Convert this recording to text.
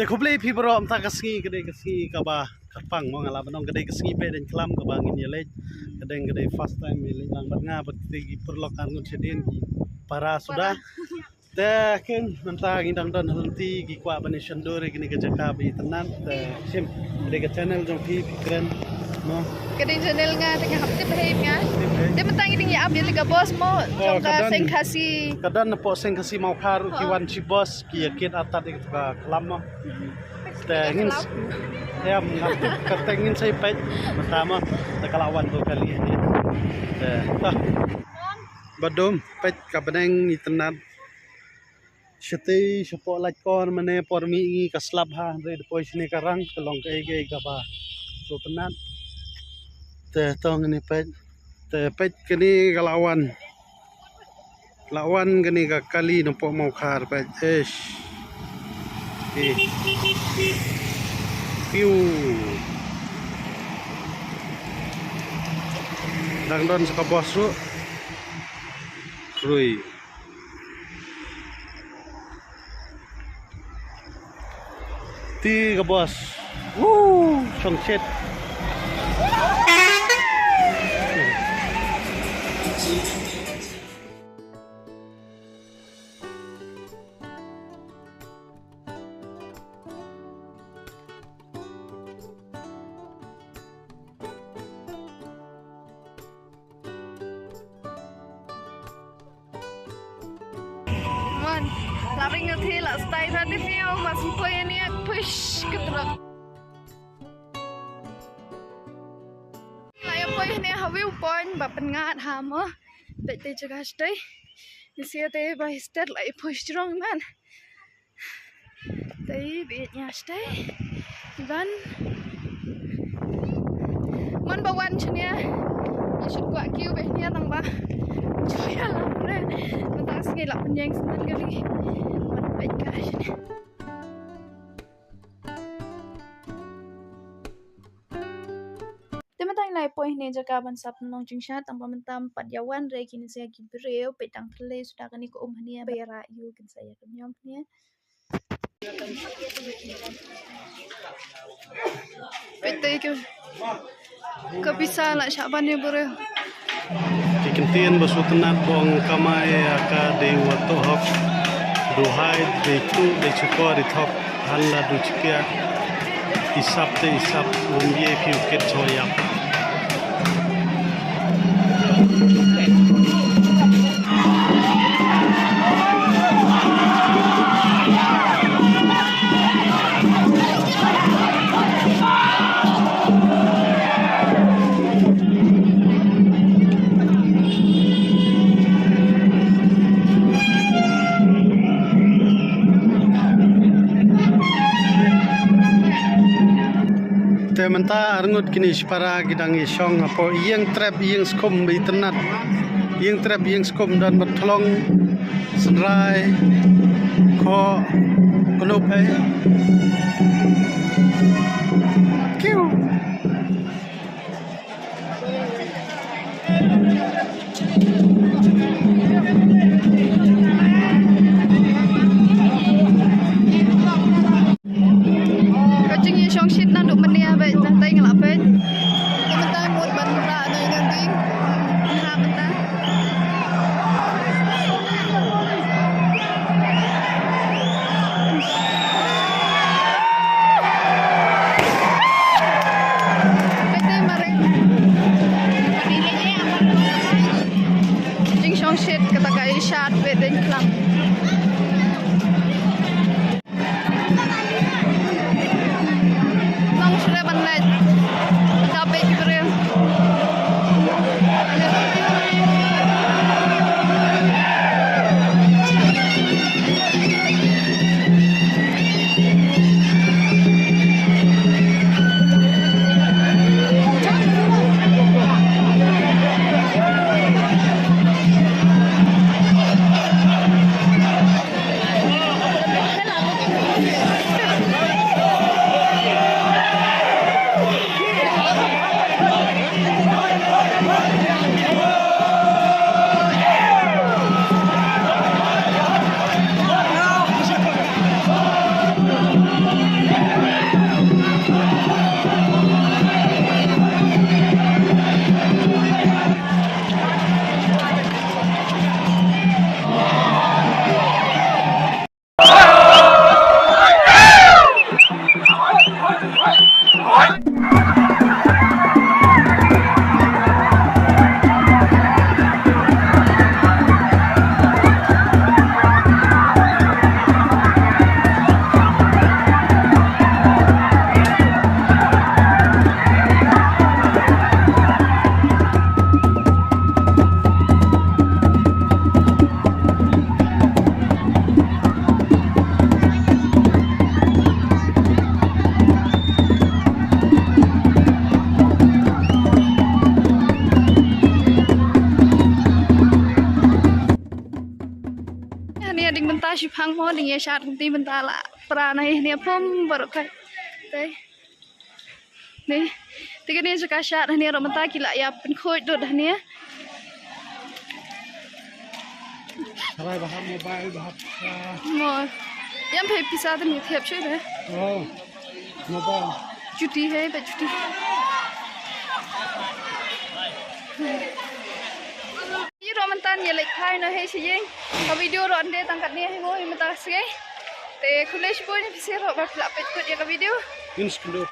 Te kublai pi berom tak kesengi kedai kesengi kaba kapang mau ngalah benong kedai kesengi pe dan kelam kabangin ya lej kedai first time ya lej lang bat nga bat tegi perlok angun sedien para sudah te ken mentang indang don henti gi kwa bani shandore gini ke jaka bi tenan te sim kedai ke channel jong pi keren no kedai channel nga tengah hapte behave nga dia mentang ini ya abis liga bos mo jong ka sing kasih kadan po sing kasih mau karu kiwan si bos ki yakin atat ik ka kelam te ingin ya katengin saya pet pertama kalawan tuh kali ini badum pet kabeneng itenat Shati support like kon mane por mi kaslab ha re depois ni karang kelong ke gaba so tenat te tong ni pet kini kalawan lawan gini ka kali nampak mau khar pet piu dang don sa bos ru rui ti ka bos chong chet Laring ngerti lah style tadi view masih poin ni push ke truk. Layak poin ni hawi poin bapen ngat hama. Bete juga stay. Isi te by step like push strong man. Tapi bitnya stay. Iban. Man bawan chenya. Isut kuat kiu behnya tang ba. Joya lah. Mentang sengi lah penjeng senan kali. Baik guys. Teman-teman lai poin ni jaga ban sap nong jingshat ang pamantam padyawan re kini saya gibreu petang tele sudah kani ko umhania bayara yu kin saya kenyom nia. Pete ke bisa lah syaban ni bereu. Kikentian basu tenat bong kamai aka de wato hok duhai de tu de chukor di thok halla du chikia isap umbie piu ket choya menta arngut kini para gidang isong apo iyang trap iyang skom bi tenat iyang trap iyang skom dan bertolong senrai ko konope kiu Trong shit nan duk menia baik tai ngelapen. Mentang mut ban ra noi nganting. Ha mentang. Bete mare. Jing trong shit kata kai shot bete klang. Jepang mau dengan syarat nanti bentar lah peranai ini pun baru kan nih tiga ni suka syarat ini orang bentar kila ya penkoi tu dah ni Sarai baham mobile baham mau yang pay pisah tu ni tiap cuy deh oh mobile cuti hai cutiนี่รอมันตันอย่าเล็กไทยนะให้ชิยิงเอาวิดีโอรอนเดตังกัดเนี่ยให้โง่มันตัดสิแต่คุณเล่ช่วยพิเศษรอแบบหลับไปกดอย่างกับวิดีโอ Instant